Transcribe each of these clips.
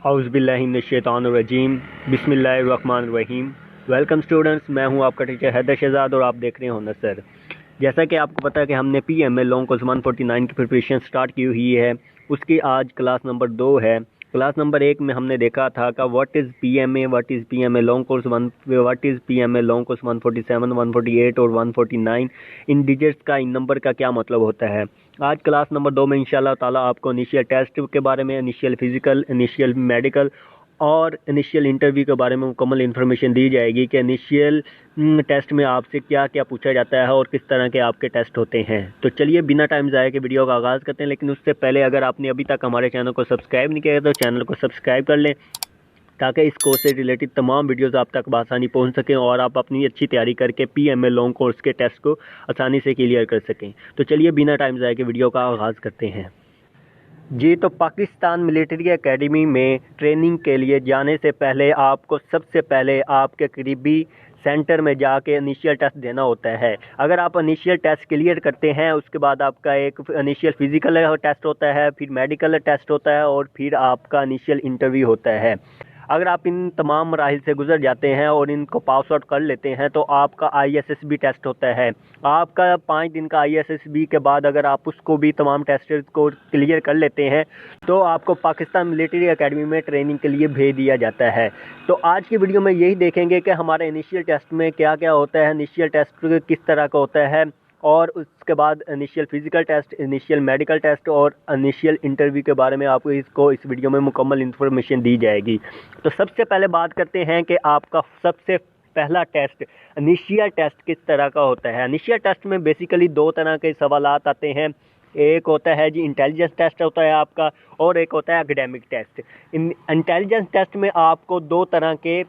औज़ुबिल्लाहिमिनश्शैतानिर्रजीम बिस्मिल्लाहिर्रहमानिर्रहीम। Welcome students, मैं हूं आपका टीचर हैदर शहजाद और आप देख रहे हो हुनर सर। जैसा कि आपको पता है कि हमने पीएमए लॉन्ग कोर्स 149 की प्रिपरेशन स्टार्ट की हुई है। उसकी आज क्लास नंबर 2 है। क्लास नंबर 1 में हमने देखा था कि what is PMA, what is PMA long course 1, what is PMA long course 147, 148 और 149, इन डिजिट्स का, इन नंबर का क्या मतलब होता है। आज क्लास नंबर 2 में इंशाल्लाह ताला आपको इनिशियल टेस्ट के बारे में, इनिशियल फिजिकल, इनिशियल मेडिकल और इनिशियल इंटरव्यू के बारे में मुकम्मल इन्फॉर्मेशन दी जाएगी कि इनिशियल टेस्ट में आपसे क्या क्या पूछा जाता है और किस तरह के आपके टेस्ट होते हैं। तो चलिए बिना टाइम ज़ाया के वीडियो का आगाज़ करते हैं। लेकिन उससे पहले अगर आपने अभी तक हमारे चैनल को सब्सक्राइब नहीं किया तो चैनल को सब्सक्राइब कर लें, ताकि इस कोर्स से रिलेटेड तमाम वीडियोस आप तक बआसानी पहुंच सकें और आप अपनी अच्छी तैयारी करके पीएमए लॉन्ग कोर्स के टेस्ट को आसानी से क्लियर कर सकें। तो चलिए बिना टाइम ज़ाया के वीडियो का आगाज़ करते हैं। जी, तो पाकिस्तान मिलिट्री एकेडमी में ट्रेनिंग के लिए जाने से पहले आपको सबसे पहले आपके करीबी सेंटर में जाके इनिशियल टेस्ट देना होता है। अगर आप इनिशियल टेस्ट क्लियर करते हैं, उसके बाद आपका एक इनिशियल फिजिकल टेस्ट होता है, फिर मेडिकल टेस्ट होता है और फिर आपका इनिशियल इंटरव्यू होता है। अगर आप इन तमाम मराहिल से गुजर जाते हैं और इनको पास आउट कर लेते हैं तो आपका आईएसएसबी टेस्ट होता है। आपका 5 दिन का आईएसएसबी के बाद अगर आप उसको भी तमाम टेस्ट को क्लियर कर लेते हैं तो आपको पाकिस्तान मिलिट्री एकेडमी में ट्रेनिंग के लिए भेज दिया जाता है। तो आज की वीडियो में यही देखेंगे कि हमारे इनिशियल टेस्ट में क्या क्या होता है, इनिशियल टेस्ट किस तरह का होता है और उसके बाद initial physical test, initial medical test और इनिशियल इंटरव्यू के बारे में आपको इस वीडियो में मुकम्मल इन्फॉर्मेशन दी जाएगी। तो सबसे पहले बात करते हैं कि आपका सबसे पहला टेस्ट इनिशियल टेस्ट किस तरह का होता है। इनिशियल टेस्ट में बेसिकली 2 तरह के सवालात आते हैं। एक होता है जी इंटेलिजेंस टेस्ट होता है आपका, और एक होता है एकेडमिक टेस्ट। इंटेलिजेंस टेस्ट में आपको 2 तरह के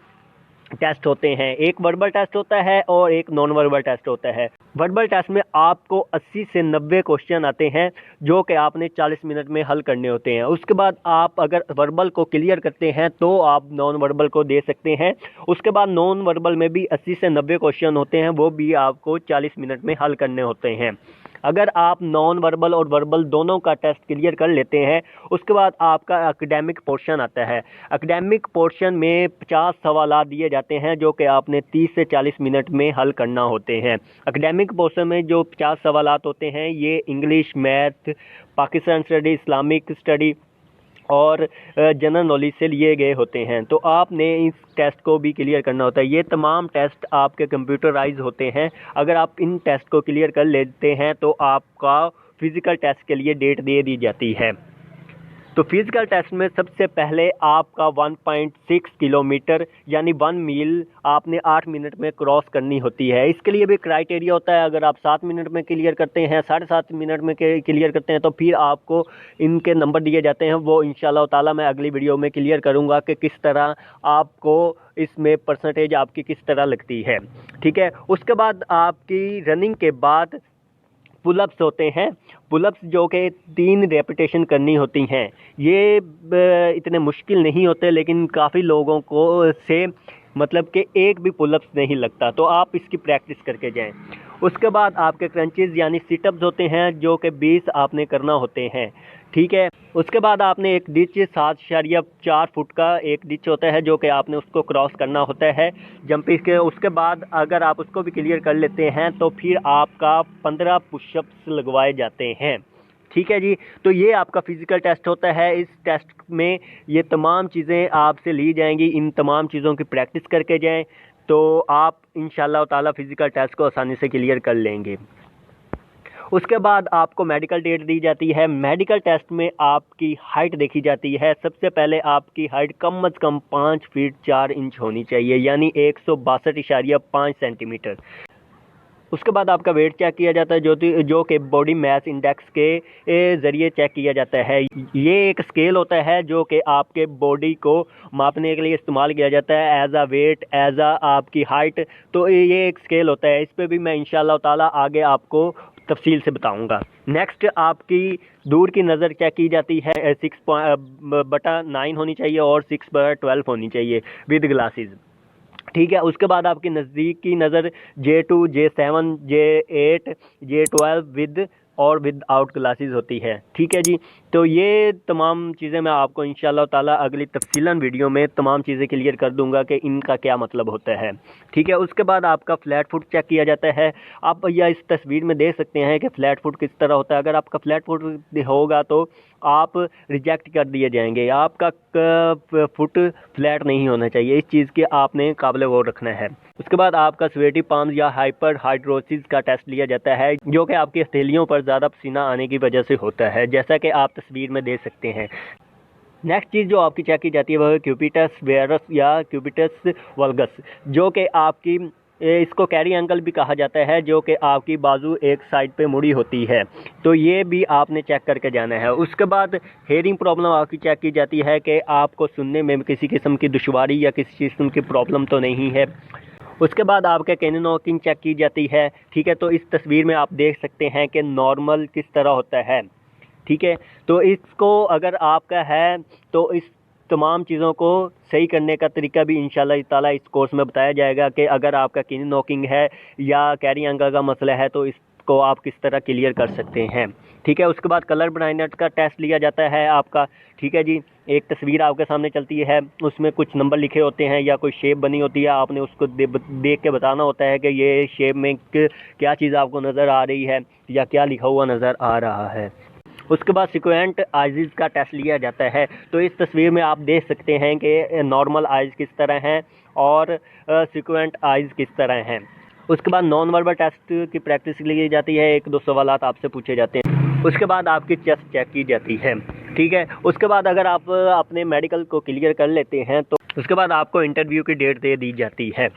टेस्ट होते हैं, एक वर्बल टेस्ट होता है और एक नॉन वर्बल टेस्ट होता है। वर्बल टेस्ट में आपको 80 से 90 क्वेश्चन आते हैं जो कि आपने 40 मिनट में हल करने होते हैं। उसके बाद आप अगर वर्बल को क्लियर करते हैं तो आप नॉन वर्बल को दे सकते हैं। उसके बाद नॉन वर्बल में भी 80 से 90 क्वेश्चन होते हैं, वो भी आपको 40 मिनट में हल करने होते हैं। अगर आप नॉन वर्बल और वर्बल दोनों का टेस्ट क्लियर कर लेते हैं, उसके बाद आपका एकेडमिक पोर्शन आता है। एकेडमिक पोर्शन में 50 सवाल दिए जाते हैं जो कि आपने 30 से 40 मिनट में हल करना होते हैं। एकेडमिक पोर्शन में जो 50 सवाल होते हैं ये English, math, Pakistan study, Islamic study और जनरल नॉलेज से लिए गए होते हैं। तो आपने इस टेस्ट को भी क्लियर करना होता है। ये तमाम टेस्ट आपके कंप्यूटराइज होते हैं। अगर आप इन टेस्ट को क्लियर कर लेते हैं तो आपका फिज़िकल टेस्ट के लिए डेट दे दी जाती है। तो फिजिकल टेस्ट में सबसे पहले आपका 1.6 किलोमीटर यानी 1 मील आपने 8 मिनट में क्रॉस करनी होती है। इसके लिए भी क्राइटेरिया होता है। अगर आप 7 मिनट में क्लियर करते हैं, 7.5 मिनट में क्लियर करते हैं तो फिर आपको इनके नंबर दिए जाते हैं। वो इंशाल्लाह ताला मैं अगली वीडियो में क्लियर करूँगा कि किस तरह आपको इसमें परसेंटेज आपकी किस तरह लगती है। ठीक है, उसके बाद आपकी रनिंग के बाद पुलअप्स होते हैं। पुलअप्स जो कि 3 रेपिटेशन करनी होती हैं। ये इतने मुश्किल नहीं होते, लेकिन काफ़ी लोगों को से मतलब कि एक भी पुलअप्स नहीं लगता, तो आप इसकी प्रैक्टिस करके जाएं। उसके बाद आपके क्रंचेस यानी सिटअप्स होते हैं जो कि 20 आपने करना होते हैं। ठीक है, उसके बाद आपने एक डिच 7.4 फुट का एक डिच होता है जो कि आपने उसको क्रॉस करना होता है जंपिंग के। उसके बाद अगर आप उसको भी क्लियर कर लेते हैं तो फिर आपका 15 पुशअप्स लगवाए जाते हैं। ठीक है जी, तो ये आपका फिजिकल टेस्ट होता है। इस टेस्ट में ये तमाम चीज़ें आपसे ली जाएंगी। इन तमाम चीज़ों की प्रैक्टिस करके जाएं तो आप इंशाल्लाह ताला फिजिकल टेस्ट को आसानी से क्लियर कर लेंगे। उसके बाद आपको मेडिकल डेट दी जाती है। मेडिकल टेस्ट में आपकी हाइट देखी जाती है। सबसे पहले आपकी हाइट कम से कम 5 फीट 4 इंच होनी चाहिए, यानी 162.5 सेंटीमीटर। उसके बाद आपका वेट चेक किया जाता है जो कि बॉडी मास इंडेक्स के ज़रिए चेक किया जाता है। ये एक स्केल होता है जो कि आपके बॉडी को मापने के लिए इस्तेमाल किया जाता है एज आ वेट, एज आ आपकी हाइट। तो ये एक स्केल होता है। इस पर भी मैं इंशाल्लाह ताला आगे आपको तफसील से बताऊंगा। नेक्स्ट आपकी दूर की नज़र चेक की जाती है। 6/9 होनी चाहिए और 6/12 होनी चाहिए विद ग्लासेस। ठीक है, उसके बाद आपकी नज़दीक की नज़र J2, J7, J8, J12 with और विद आउट ग्लासेस होती है। ठीक है जी, तो ये तमाम चीज़ें मैं आपको इंशाल्लाह ताला अगली तफसीलन वीडियो में तमाम चीज़ें क्लियर कर दूंगा कि इनका क्या मतलब होता है। ठीक है, उसके बाद आपका फ्लैट फुट चेक किया जाता है। आप या इस तस्वीर में देख सकते हैं कि फ्लैट फुट किस तरह होता है। अगर आपका फ्लैट फुट होगा तो आप रिजेक्ट कर दिए जाएंगे। आपका फुट फ्लैट नहीं होना चाहिए, इस चीज़ के आपने काबिल गौर रखना है। उसके बाद आपका स्वेटी पाम्स या हाइपर हाइड्रोसिस का टेस्ट लिया जाता है, जो कि आपकी हथेलियों पर ज़्यादा पसीना आने की वजह से होता है, जैसा कि आप तस्वीर में देख सकते हैं। नेक्स्ट चीज़ जो आपकी चेक की जाती है वह है क्यूपिटस वेरस या क्यूपिटस वल्गस, जो कि आपकी इसको कैरी एंगल भी कहा जाता है, जो कि आपकी बाजू एक साइड पे मुड़ी होती है। तो ये भी आपने चेक करके जाना है। उसके बाद हेयरिंग प्रॉब्लम आपकी चेक की जाती है कि आपको सुनने में किसी किस्म की दुश्वारी या किसी किस्म की प्रॉब्लम तो नहीं है। उसके बाद आपके कैनन नॉकिंग चेक की जाती है। ठीक है, तो इस तस्वीर में आप देख सकते हैं कि नॉर्मल किस तरह होता है। ठीक है, तो इसको अगर आपका है तो इस तमाम चीज़ों को सही करने का तरीका भी इंशाल्लाह ताला इस कोर्स में बताया जाएगा कि अगर आपका कैनन नॉकिंग है या कैरी एंगल का मसला है तो इसको आप किस तरह क्लियर कर सकते हैं। ठीक है, उसके बाद कलर ब्लाइंडनेस का टेस्ट लिया जाता है आपका। ठीक है जी, एक तस्वीर आपके सामने चलती है, उसमें कुछ नंबर लिखे होते हैं या कोई शेप बनी होती है, आपने उसको देख के बताना होता है कि ये शेप में क्या चीज़ आपको नज़र आ रही है या क्या लिखा हुआ नज़र आ रहा है। उसके बाद सिक्वेंट आइज़ का टेस्ट लिया जाता है। तो इस तस्वीर में आप देख सकते हैं कि नॉर्मल आइज़ किस तरह हैं और सिक्वेंट आइज़ किस तरह हैं। उसके बाद नॉन वर्बल टेस्ट की प्रैक्टिस ली जाती है, 1-2 सवालात आपसे पूछे जाते हैं। उसके बाद आपकी चेस्ट चेक की जाती है। ठीक है, उसके बाद अगर आप अपने मेडिकल को क्लियर कर लेते हैं तो उसके बाद आपको इंटरव्यू की डेट दे दी जाती है।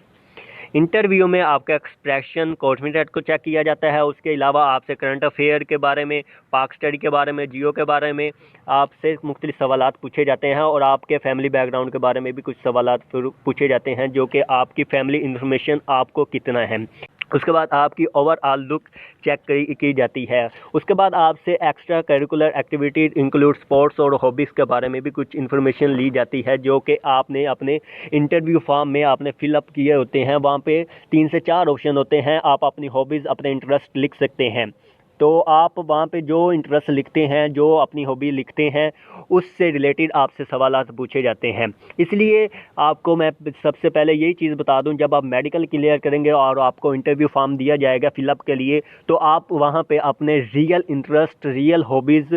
इंटरव्यू में आपका एक्सप्रेशन कॉन्फिडेंट को चेक किया जाता है। उसके अलावा आपसे करंट अफेयर के बारे में, पाक स्टडी के बारे में, जियो के बारे में आपसे मुख्तलिफ सवालात पूछे जाते हैं और आपके फैमिली बैकग्राउंड के बारे में भी कुछ सवालात पूछे जाते हैं, जो कि आपकी फैमिली इंफॉर्मेशन आपको कितना है। उसके बाद आपकी ओवरऑल लुक चेक की जाती है। उसके बाद आपसे extra curricular activities include sports और हॉबीज़ के बारे में भी कुछ इन्फॉर्मेशन ली जाती है, जो कि आपने अपने इंटरव्यू फॉर्म में आपने फिलअप किए होते हैं। वहाँ पे 3 से 4 ऑप्शन होते हैं, आप अपनी हॉबीज़, अपने इंटरेस्ट लिख सकते हैं। तो आप वहाँ पे जो इंटरेस्ट लिखते हैं, जो अपनी हॉबी लिखते हैं, उससे रिलेटेड आपसे सवालात पूछे जाते हैं। इसलिए आपको मैं सबसे पहले यही चीज़ बता दूं, जब आप मेडिकल क्लियर करेंगे और आपको इंटरव्यू फॉर्म दिया जाएगा फिलअप के लिए, तो आप वहाँ पे अपने real interest, real hobbies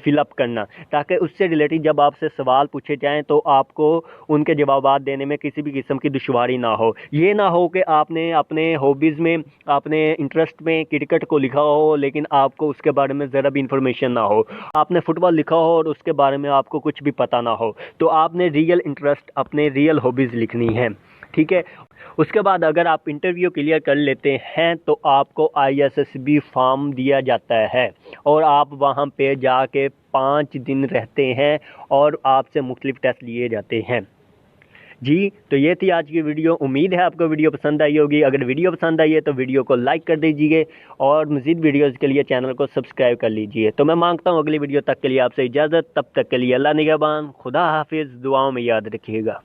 fill up करना, ताकि उससे रिलेटेड जब आपसे सवाल पूछे जाएं तो आपको उनके जवाब देने में किसी भी किस्म की दुश्वारी ना हो। ये ना हो कि आपने अपने हॉबीज़ में, अपने इंटरेस्ट में क्रिकेट को लिखा हो लेकिन आपको उसके बारे में ज़रा भी इंफॉर्मेशन ना हो, आपने फुटबॉल लिखा हो और उसके बारे में आपको कुछ भी पता ना हो। तो आपने रियल इंटरेस्ट, अपने रियल हॉबीज़ लिखनी है। ठीक है, उसके बाद अगर आप इंटरव्यू क्लियर कर लेते हैं तो आपको ISSB फॉर्म दिया जाता है और आप वहाँ पे जाके 5 दिन रहते हैं और आपसे मुख्तलिफ टेस्ट लिए जाते हैं। जी, तो ये थी आज की वीडियो। उम्मीद है आपको वीडियो पसंद आई होगी। अगर वीडियो पसंद आई है तो वीडियो को लाइक कर दीजिए और मज़ीद वीडियोज़ के लिए चैनल को सब्सक्राइब कर लीजिए। तो मैं मांगता हूँ अगली वीडियो तक के लिए आपसे इजाज़त। तब तक के लिए अल्लाह निगहबान, खुदा हाफिज़, दुआओं में याद रखिएगा।